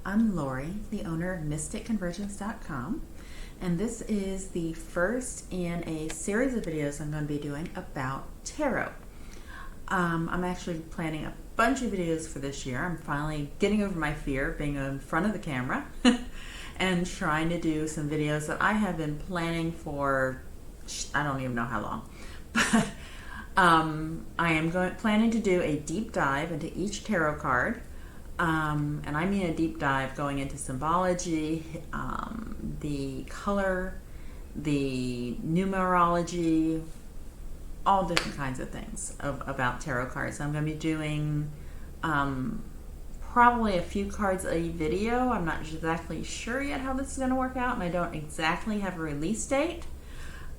I'm Lori, the owner of MysticConvergence.com, and this is the first in a series of videos I'm going to be doing about tarot. I'm actually planning a bunch of videos for this year. I'm finally getting over my fear of being in front of the camera and trying to do some videos that I have been planning for I don't even know how long. But I am planning to do a deep dive into each tarot card. And I mean a deep dive going into symbology, the color, the numerology, all different kinds of things about tarot cards. I'm going to be doing probably a few cards a video. I'm not exactly sure yet how this is going to work out, and I don't exactly have a release date.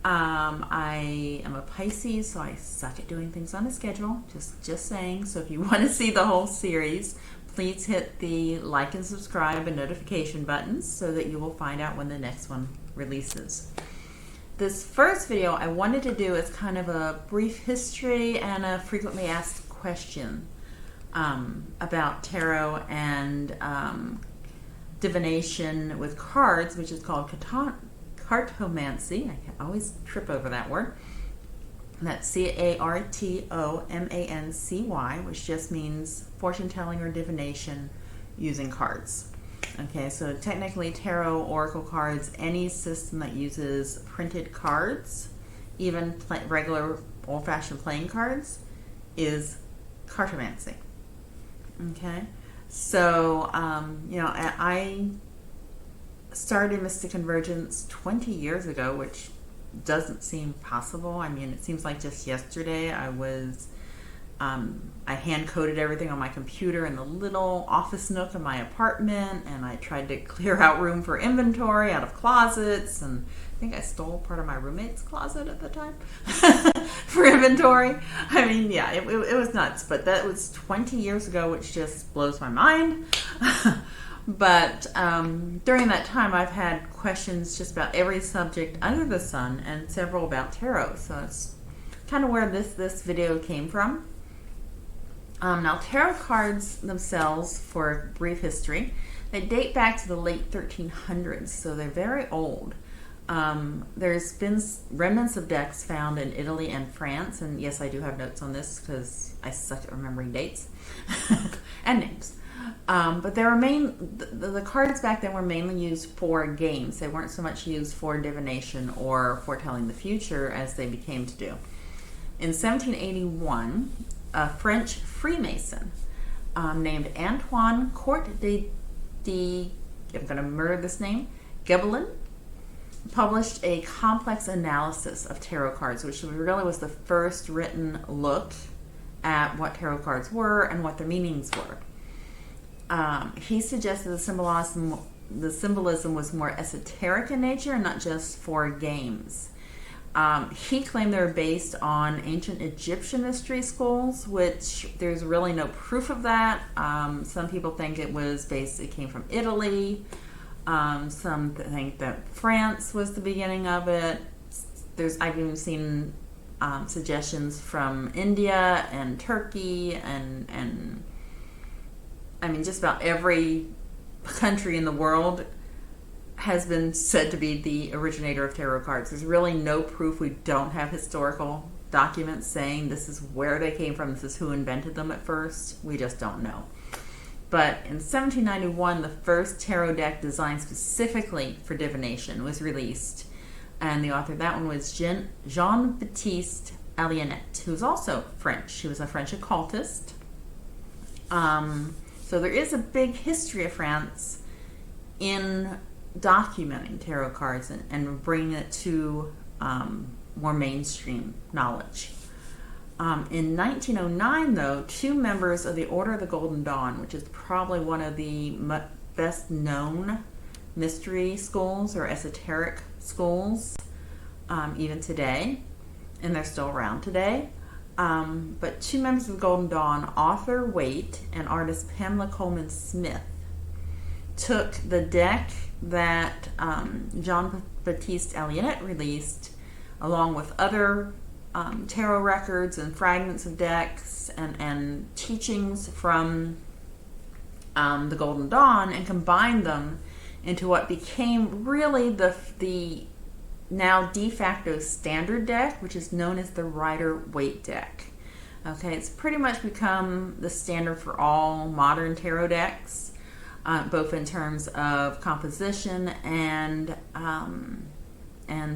I am a Pisces, so I suck at doing things on a schedule, just saying. So if you want to see the whole series, please hit the like and subscribe and notification buttons so that you will find out when the next one releases. This first video I wanted to do is kind of a brief history and a frequently asked question about tarot and divination with cards, which is called cartomancy. I always trip over that word. That's C-A-R-T-O-M-A-N-C-Y, which just means fortune telling or divination using cards. Okay, so technically tarot, oracle cards, any system that uses printed cards, even regular old-fashioned playing cards, is cartomancy. Okay, so I started Mystic Convergence 20 years ago, which doesn't seem possible. I mean, it seems like just yesterday I hand coded everything on my computer in the little office nook of my apartment, and I tried to clear out room for inventory out of closets, and I think I stole part of my roommate's closet at the time for inventory. I mean, yeah, it was nuts, but that was 20 years ago, which just blows my mind. But during that time, I've had questions just about every subject under the sun, and several about tarot. So that's kind of where this video came from. Now, tarot cards themselves, for brief history, they date back to the late 1300s, so they're very old. There's been remnants of decks found in Italy and France, and yes, I do have notes on this because I suck at remembering dates and names. But the cards back then were mainly used for games. They weren't so much used for divination or foretelling the future as they became to do. In 1781, a French Freemason named Antoine Court I'm going to murder this name, Gebelin, published a complex analysis of tarot cards, which really was the first written look at what tarot cards were and what their meanings were. He suggested the symbolism was more esoteric in nature and not just for games. He claimed they were based on ancient Egyptian mystery schools, which there's really no proof of that. Some people think it came from Italy. Some think that France was the beginning of it. I've even seen suggestions from India and Turkey and I mean, just about every country in the world has been said to be the originator of tarot cards. There's really no proof. We don't have historical documents saying this is where they came from, this is who invented them at first. We just don't know. But in 1791, the first tarot deck designed specifically for divination was released. And the author of that one was Jean-Baptiste Aliénat, who's also French. He was a French occultist. So there is a big history of France in documenting tarot cards and bringing it to more mainstream knowledge. In 1909, though, two members of the Order of the Golden Dawn, which is probably one of the best known mystery schools or esoteric schools even today, and they're still around today, but two members of the Golden Dawn, Arthur Waite and artist Pamela Colman Smith, took the deck that Jean-Baptiste Aliénat released, along with other tarot records and fragments of decks and teachings from the Golden Dawn and combined them into what became really the now de facto standard deck, which is known as the Rider-Waite deck. Okay, it's pretty much become the standard for all modern tarot decks, both in terms of composition and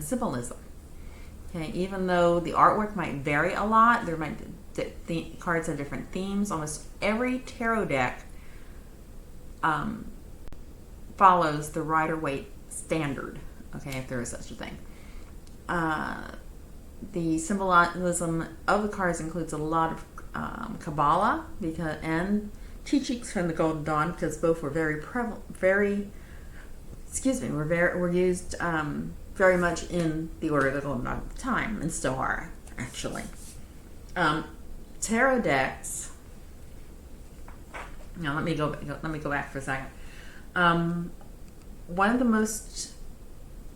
symbolism. Okay, even though the artwork might vary a lot, there might cards have different themes. Almost every tarot deck follows the Rider-Waite standard. Okay, if there is such a thing. The symbolism of the cards includes a lot of Kabbalah and teachings from the Golden Dawn, because both were were used very much in the Order of the Golden Dawn at the time, and still are, actually. Tarot decks. Now let me go back for a second. One of the most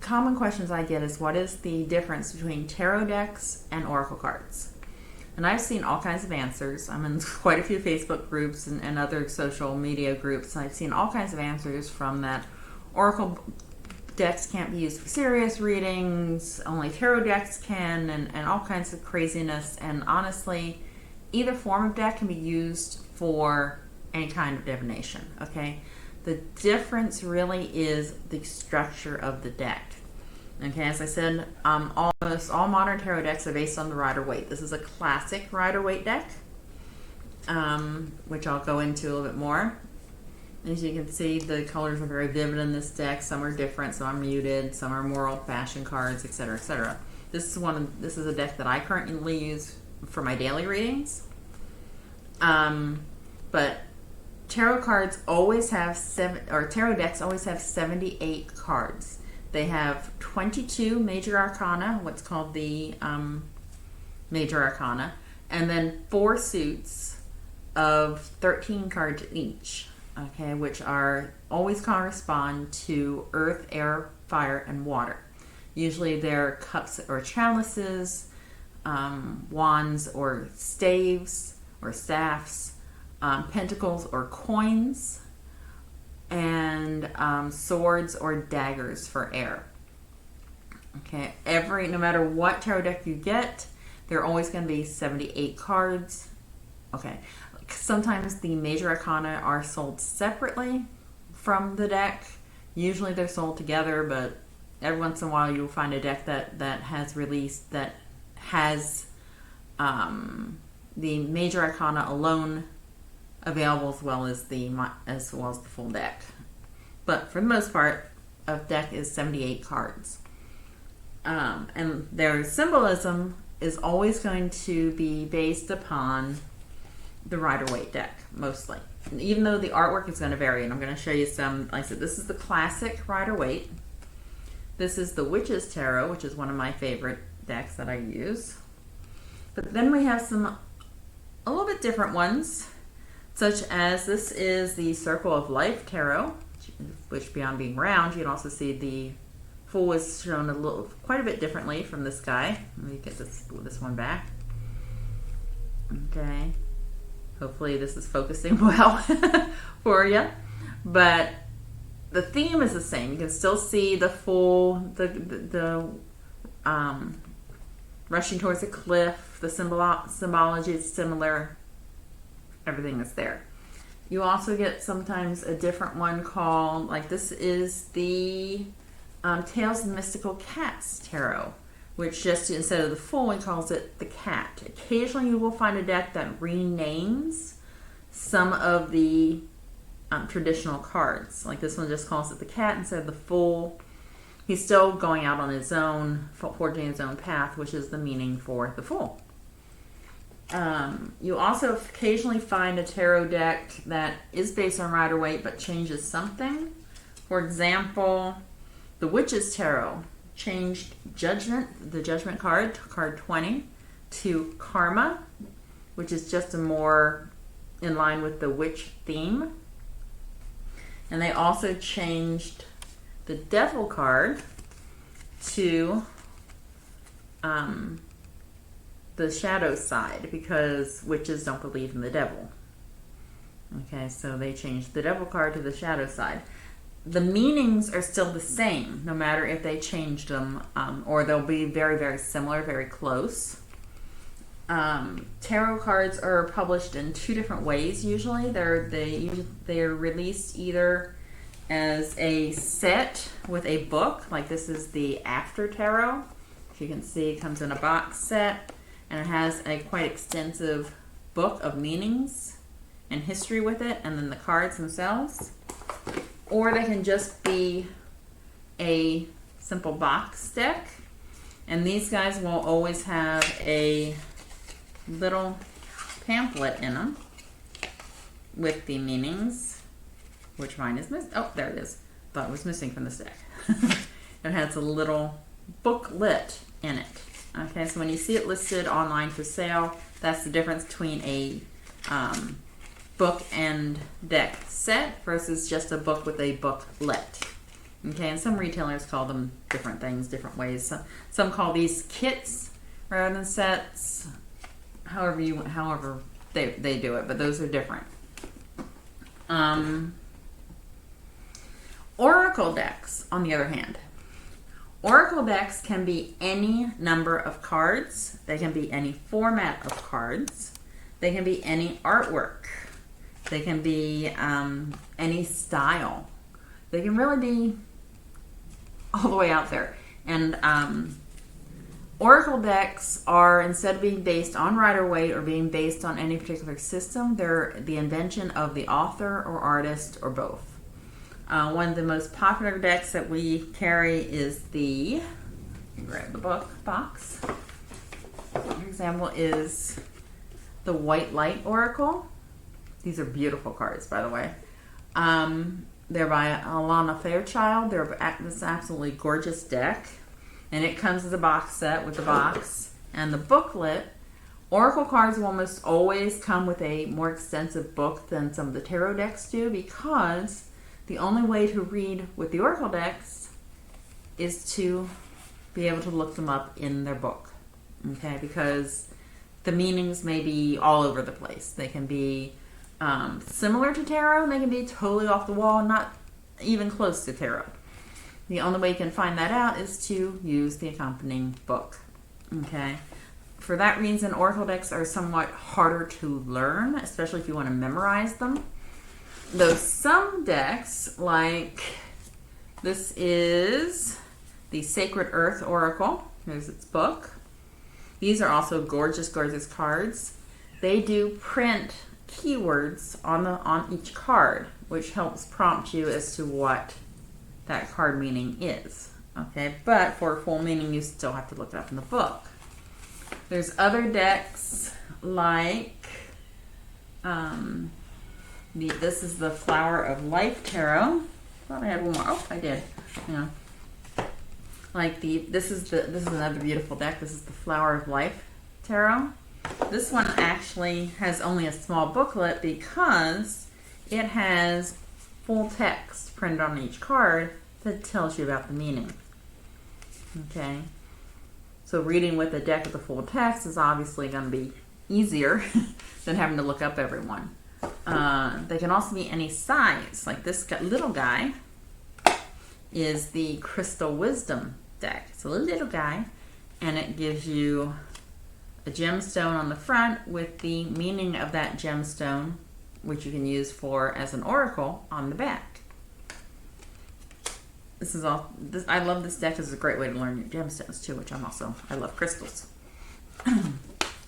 common questions I get is, what is the difference between tarot decks and oracle cards? And I've seen all kinds of answers. I'm in quite a few Facebook groups and other social media groups, and I've seen all kinds of answers from that. Oracle decks can't be used for serious readings, only tarot decks can, and all kinds of craziness. And honestly, either form of deck can be used for any kind of divination, okay? The difference really is the structure of the deck. Okay, as I said, almost all modern tarot decks are based on the Rider-Waite. This is a classic Rider-Waite deck, which I'll go into a little bit more. As you can see, the colors are very vivid in this deck. Some are different, some are muted, some are more old-fashioned cards, etc., etc. This is a deck that I currently use for my daily readings. But tarot cards always have tarot decks always have 78 cards. They have 22 major arcana, what's called the major arcana, and then 4 suits of 13 cards each, okay, which always correspond to earth, air, fire, and water. Usually they're cups or chalices, wands or staves or staffs, pentacles or coins, and swords or daggers for air. Okay, no matter what tarot deck you get, there are always going to be 78 cards. Okay, sometimes the major arcana are sold separately from the deck. Usually they're sold together, but every once in a while you'll find a deck that has released that has the major arcana alone available, as well as the full deck. But for the most part, a deck is 78 cards, and their symbolism is always going to be based upon the Rider-Waite deck, mostly. Even though the artwork is going to vary, and I'm going to show you some. Like I said, this is the classic Rider-Waite. This is the Witch's Tarot, which is one of my favorite decks that I use. But then we have a little bit different ones, such as this is the Circle of Life Tarot, which beyond being round, you can also see the Fool is shown quite a bit differently from this guy. Let me get this one back. Okay, hopefully this is focusing well for you. But the theme is the same. You can still see the Fool, the rushing towards a cliff. The symbology is similar. Everything is there. You also get sometimes a different one called, like this is the Tales of the Mystical Cats Tarot, which just instead of the Fool, he calls it the Cat. Occasionally you will find a deck that renames some of the traditional cards. Like this one just calls it the Cat instead of the Fool. He's still going out on his own, forging his own path, which is the meaning for the Fool. You also occasionally find a tarot deck that is based on Rider-Waite but changes something. For example, the Witch's Tarot changed Judgment, the Judgment card 20, to Karma, which is just a more in line with the witch theme. And they also changed the Devil card to the shadow side, because witches don't believe in the devil. Okay, so they changed the devil card to the shadow side. The meanings are still the same, no matter if they changed them, or they'll be very, very similar, very close. Tarot cards are published in two different ways. Usually, they're released either as a set with a book, like this is the After Tarot. As you can see, it comes in a box set, and it has a quite extensive book of meanings and history with it, and then the cards themselves. Or they can just be a simple box deck, and these guys will always have a little pamphlet in them with the meanings, which mine is missing. Oh, there it is. Thought it was missing from this deck. It has a little booklet in it. Okay, so when you see it listed online for sale, that's the difference between a book and deck set versus just a book with a booklet. Okay, and some retailers call them different things, different ways. Some call these kits rather than sets. However they do it, but those are different. Oracle decks, on the other hand. Oracle decks can be any number of cards. They can be any format of cards. They can be any artwork. They can be any style. They can really be all the way out there. And Oracle decks are, instead of being based on Rider-Waite or being based on any particular system, they're the invention of the author or artist or both. One of the most popular decks that we carry is the, grab the box. For example, is the White Light Oracle. These are beautiful cards, by the way. They're by Alana Fairchild. They're this absolutely gorgeous deck. And it comes as a box set with the box and the booklet. Oracle cards will almost always come with a more extensive book than some of the tarot decks do, because the only way to read with the Oracle decks is to be able to look them up in their book. Okay, because the meanings may be all over the place. They can be similar to tarot, and they can be totally off the wall, not even close to tarot. The only way you can find that out is to use the accompanying book. Okay, for that reason, Oracle decks are somewhat harder to learn, especially if you want to memorize them. Though some decks, like this is the Sacred Earth Oracle. Here's its book. These are also gorgeous, gorgeous cards. They do print keywords on each card, which helps prompt you as to what that card meaning is. Okay, but for a full meaning, you still have to look it up in the book. There's other decks like this is the Flower of Life Tarot. Thought I had one more. Oh, I did. Yeah. Like this is another beautiful deck. This is the Flower of Life Tarot. This one actually has only a small booklet because it has full text printed on each card that tells you about the meaning. Okay. So reading with a deck with a full text is obviously going to be easier than having to look up every one. They can also be any size. Like this little guy is the Crystal Wisdom deck. It's a little guy, and it gives you a gemstone on the front with the meaning of that gemstone, which you can use as an oracle on the back. This is all. I love this deck. It's a great way to learn your gemstones too, which I love crystals.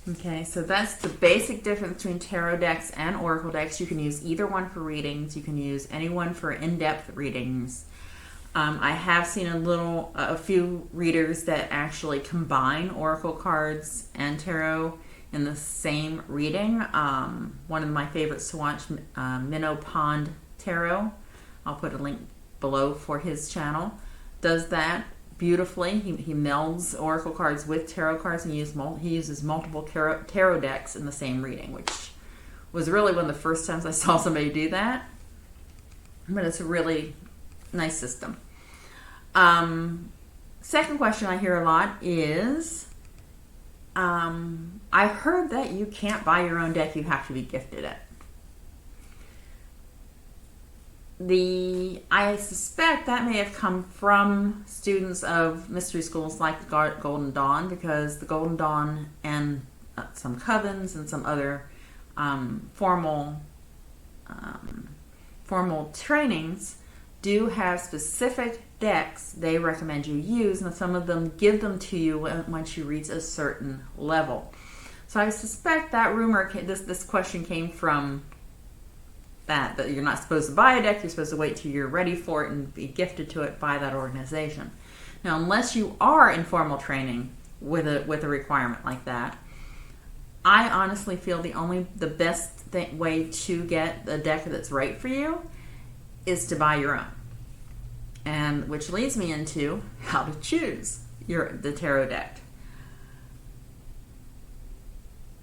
Okay, so that's the basic difference between tarot decks and oracle decks. You can use either one for readings. You can use any one for in-depth readings. I have seen a few readers that actually combine oracle cards and tarot in the same reading. One of my favorites to watch, Minnow Pond Tarot. I'll put a link below for his channel. Does that beautifully. He melds oracle cards with tarot cards, and he uses multiple tarot decks in the same reading, which was really one of the first times I saw somebody do that. But it's a really nice system. Second question I hear a lot is, I heard that you can't buy your own deck, you have to be gifted it. I suspect that may have come from students of mystery schools like the Golden Dawn, because the Golden Dawn and some covens and some other formal trainings do have specific decks they recommend you use, and some of them give them to you once you reach a certain level. So I suspect that this question came from that you're not supposed to buy a deck, you're supposed to wait till you're ready for it and be gifted to it by that organization. Now, unless you are in formal training with a requirement like that, I honestly feel the best way to get a deck that's right for you is to buy your own. And which leads me into how to choose the tarot deck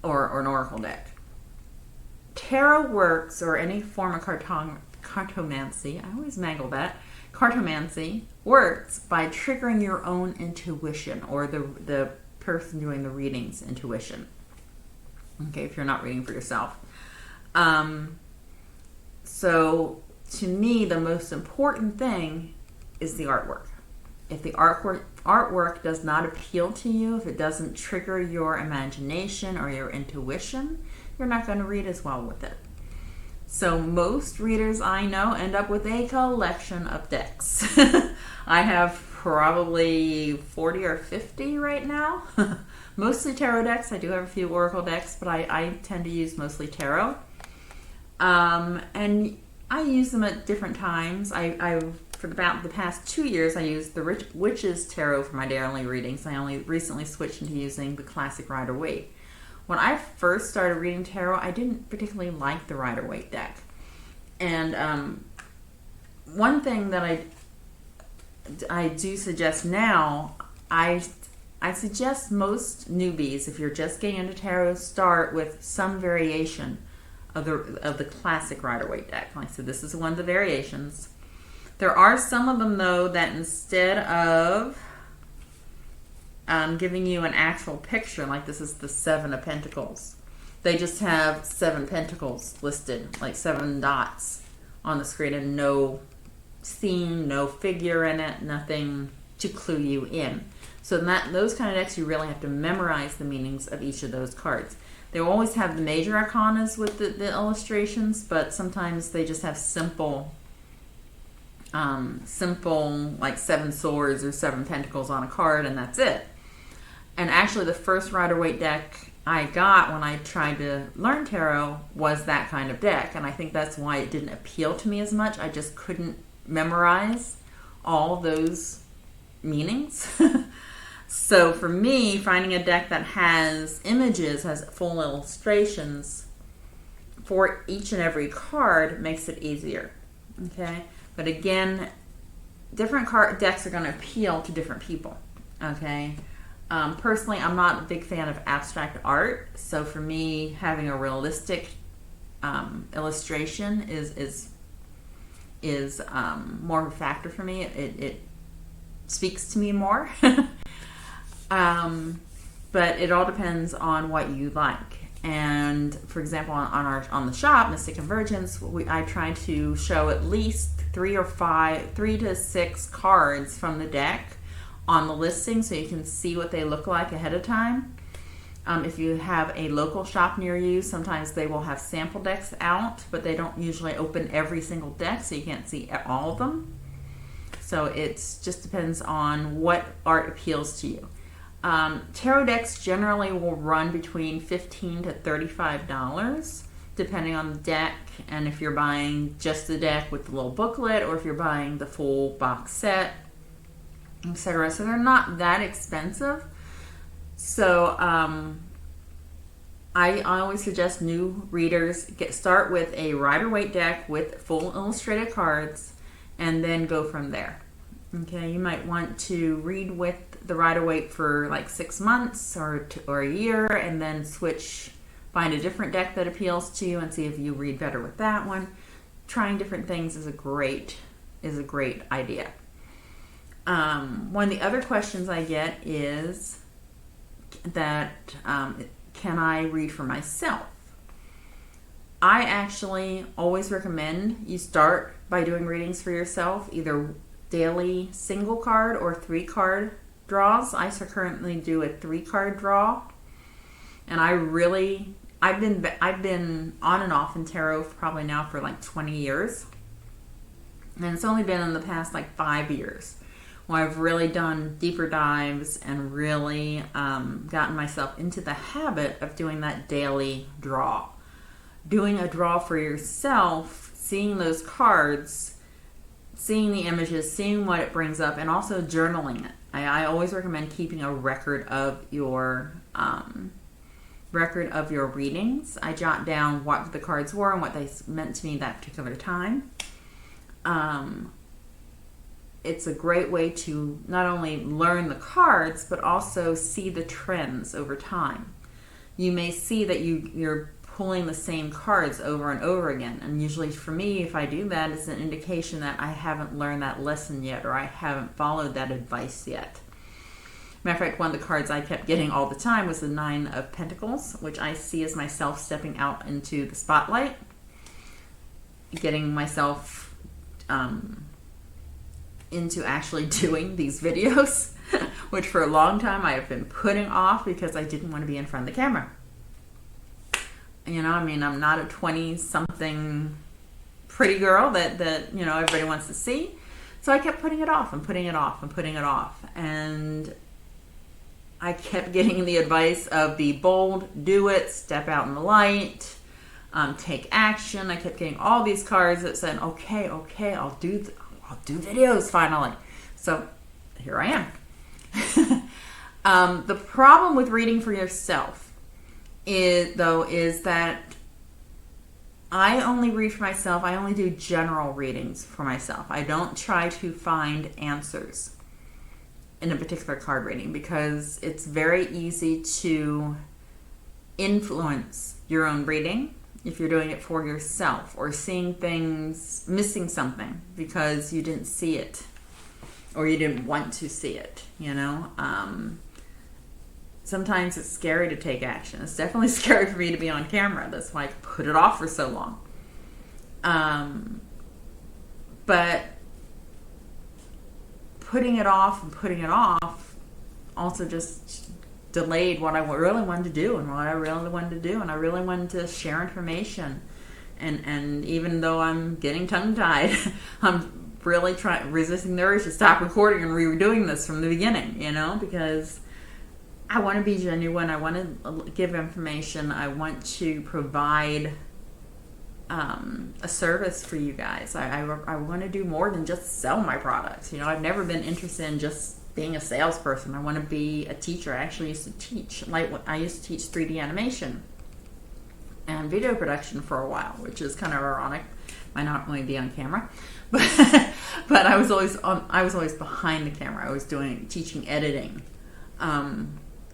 or an oracle deck. Tarot works, or any form of cartomancy, I always mangle that, cartomancy works by triggering your own intuition, or the person doing the reading's intuition. Okay, if you're not reading for yourself. So to me, the most important thing is the artwork. If the artwork does not appeal to you, if it doesn't trigger your imagination or your intuition, you're not going to read as well with it. So most readers I know end up with a collection of decks. I have probably 40 or 50 right now. Mostly tarot decks. I do have a few oracle decks, but I tend to use mostly tarot. And I use them at different times. For about the past 2 years, I used the Witches Tarot for my daily readings. I only recently switched into using the classic Rider-Waite. When I first started reading tarot, I didn't particularly like the Rider-Waite deck. And one thing that I do suggest now, I suggest most newbies, if you're just getting into tarot, start with some variation of the classic Rider-Waite deck. Like I said, this is one of the variations. There are some of them, though, that instead of giving you an actual picture, like this is the Seven of Pentacles, they just have 7 pentacles listed, like 7 dots on the screen, and no scene, no figure in it, nothing to clue you in. So those kind of decks, you really have to memorize the meanings of each of those cards. They will always have the major arcanas with the illustrations, but sometimes they just have simple like 7 swords or 7 pentacles on a card, and that's it. And actually, the first Rider-Waite deck I got when I tried to learn tarot was that kind of deck, and I think that's why it didn't appeal to me as much. I just couldn't memorize all those meanings. So for me, finding a deck that has images, has full illustrations for each and every card makes it easier. Okay? But again, different card decks are going to appeal to different people. Okay? Personally, I'm not a big fan of abstract art, so for me, having a realistic illustration is more of a factor for me. It speaks to me more. But it all depends on what you like. And for example, on the shop, Mystic Convergence, I try to show at least 3 to 6 cards from the deck on the listing, so you can see what they look like ahead of time. If you have a local shop near you, sometimes they will have sample decks out, but they don't usually open every single deck, so you can't see all of them. So it just depends on what art appeals to you. Tarot decks generally will run between $15 to $35, depending on the deck, and if you're buying just the deck with the little booklet, or if you're buying the full box set, etc. So they're not that expensive. So I always suggest new readers start with a Rider-Waite deck with full illustrated cards, and then go from there. Okay, you might want to read with the Rider-Waite for like 6 months or a year, and then find a different deck that appeals to you and see if you read better with that one. Trying different things is a great idea. One of the other questions I get is that can I read for myself? I actually always recommend you start by doing readings for yourself, either daily single card or 3-card draws. I currently do a 3-card draw, and I've been on and off in tarot for probably now for like 20 years, and it's only been in the past like 5 years where I've really done deeper dives and really gotten myself into the habit of doing that daily draw. Doing a draw for yourself, seeing those cards, seeing the images, seeing what it brings up, and also journaling it. I always recommend keeping a record of your readings. I jot down what the cards were and what they meant to me that particular time. It's a great way to not only learn the cards, but also see the trends over time. You may see that you're pulling the same cards over and over again. And usually for me, if I do that, it's an indication that I haven't learned that lesson yet, or I haven't followed that advice yet. Matter of fact, one of the cards I kept getting all the time was the 9 of Pentacles, which I see as myself stepping out into the spotlight, getting myself into actually doing these videos, which for a long time I have been putting off because I didn't want to be in front of the camera. You know, I mean, I'm not a 20-something pretty girl that everybody wants to see. So I kept putting it off and putting it off and putting it off. And I kept getting the advice of be bold, do it, step out in the light, take action. I kept getting all these cards that said, okay, I'll do videos finally. So here I am. The problem with reading for yourself is that I only read for myself. I only do general readings for myself. I don't try to find answers in a particular card reading because it's very easy to influence your own reading if you're doing it for yourself, or seeing things, missing something because you didn't see it or you didn't want to see it, Sometimes it's scary to take action. It's definitely scary for me to be on camera. That's why I put it off for so long. But putting it off also just delayed what I really wanted to do and I really wanted to share information. And even though I'm getting tongue-tied, I'm really resisting the urge to stop recording and redoing this from the beginning, because I want to be genuine. I want to give information. I want to provide a service for you guys. I want to do more than just sell my products. I've never been interested in just being a salesperson. I want to be a teacher. I actually used to teach. I used to teach 3D animation and video production for a while, which is kind of ironic. Might not only be on camera, but I was always behind the camera. I was teaching editing.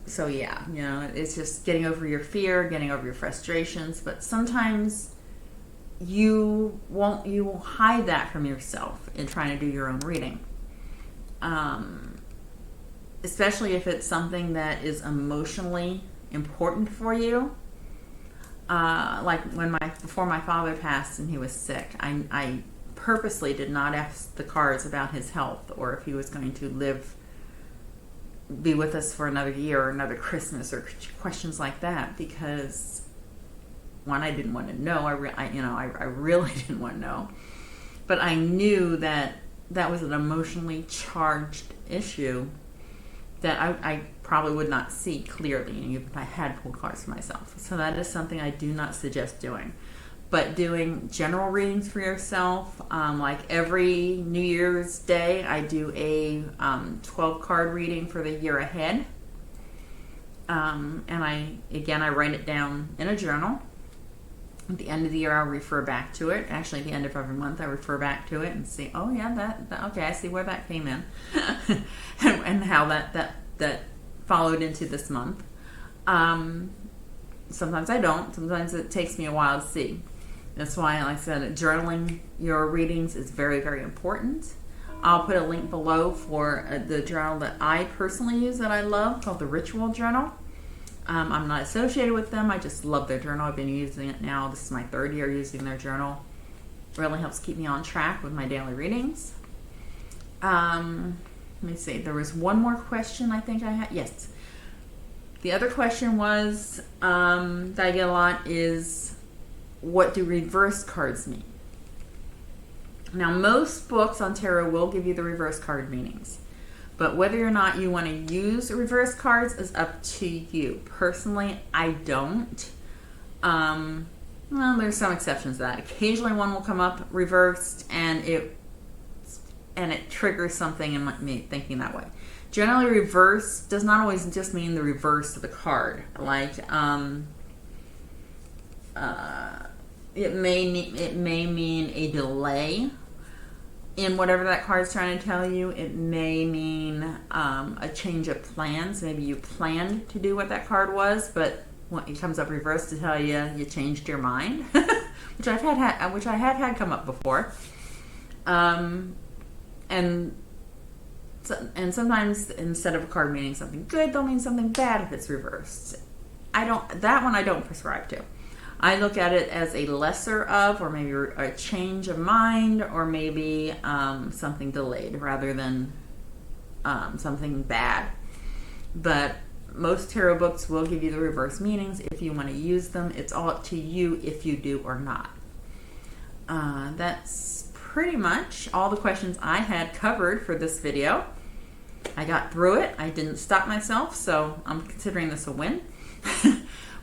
So yeah, it's just getting over your fear, getting over your frustrations. But sometimes you will hide that from yourself in trying to do your own reading. Especially if it's something that is emotionally important for you. Like before my father passed and he was sick, I purposely did not ask the cards about his health or if he was going to be with us for another year or another Christmas or questions like that, because one, I didn't want to know. I really didn't want to know, but I knew that was an emotionally charged issue that I probably would not see clearly even if I had pulled cards for myself. So that is something I do not suggest doing. But doing general readings for yourself, like every New Year's Day, I do a 12-card reading for the year ahead. And I write it down in a journal. At the end of the year, I'll refer back to it. Actually, at the end of every month, I refer back to it and see, oh yeah, that okay, I see where that came in, and how that followed into this month. Sometimes I don't. Sometimes it takes me a while to see. That's why, like I said, journaling your readings is very, very important. I'll put a link below for the journal that I personally use that I love, called the Ritual Journal. I'm not associated with them. I just love their journal. I've been using it now. This is my 3rd year using their journal. It really helps keep me on track with my daily readings. Let me see. There was one more question I think I had. Yes. The other question was, that I get a lot is, what do reverse cards mean? Now, most books on tarot will give you the reverse card meanings. But whether or not you want to use reverse cards is up to you. Personally, I don't. Well, there's some exceptions to that. Occasionally one will come up reversed and it triggers something in me thinking that way. Generally, reverse does not always just mean the reverse of the card. Like, it may mean a delay in whatever that card's trying to tell you. It may mean a change of plans. Maybe you planned to do what that card was, but when it comes up reversed to tell you you changed your mind, which I have had come up before. And sometimes instead of a card meaning something good, they'll mean something bad if it's reversed. That one I don't prescribe to. I look at it as a lesser of, or maybe a change of mind, or maybe something delayed rather than something bad. But most tarot books will give you the reverse meanings if you want to use them. It's all up to you if you do or not. That's pretty much all the questions I had covered for this video. I got through it. I didn't stop myself, so I'm considering this a win.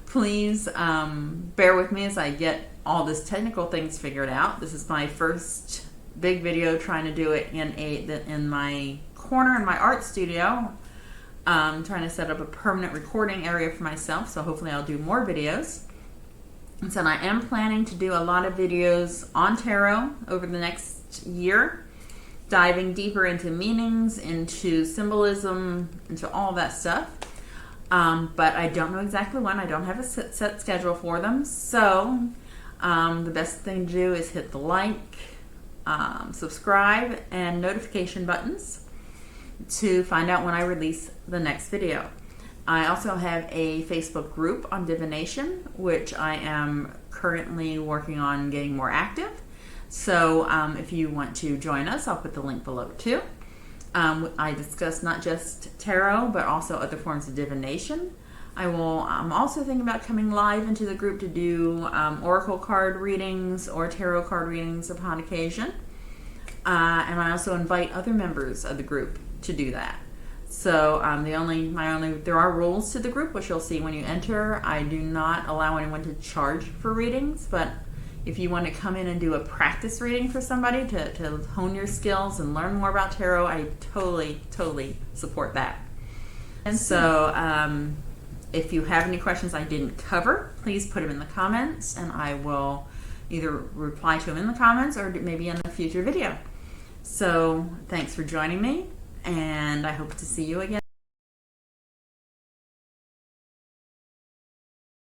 Please bear with me as I get all this technical things figured out. This is my first big video trying to do it in my corner in my art studio. Trying to set up a permanent recording area for myself, so hopefully I'll do more videos. And so I am planning to do a lot of videos on tarot over the next year, diving deeper into meanings, into symbolism, into all that stuff. But I don't know exactly when. I don't have a set schedule for them. So the best thing to do is hit the like, subscribe, and notification buttons to find out when I release the next video. I also have a Facebook group on divination, which I am currently working on getting more active. So if you want to join us, I'll put the link below too. I discuss not just tarot, but also other forms of divination. I'm also thinking about coming live into the group to do oracle card readings or tarot card readings upon occasion. And I also invite other members of the group to do that. So there are rules to the group, which you'll see when you enter. I do not allow anyone to charge for readings, but if you want to come in and do a practice reading for somebody to hone your skills and learn more about tarot, I totally support that. And so if you have any questions I didn't cover, please put them in the comments, and I will either reply to them in the comments or maybe in a future video. So thanks for joining me, and I hope to see you again.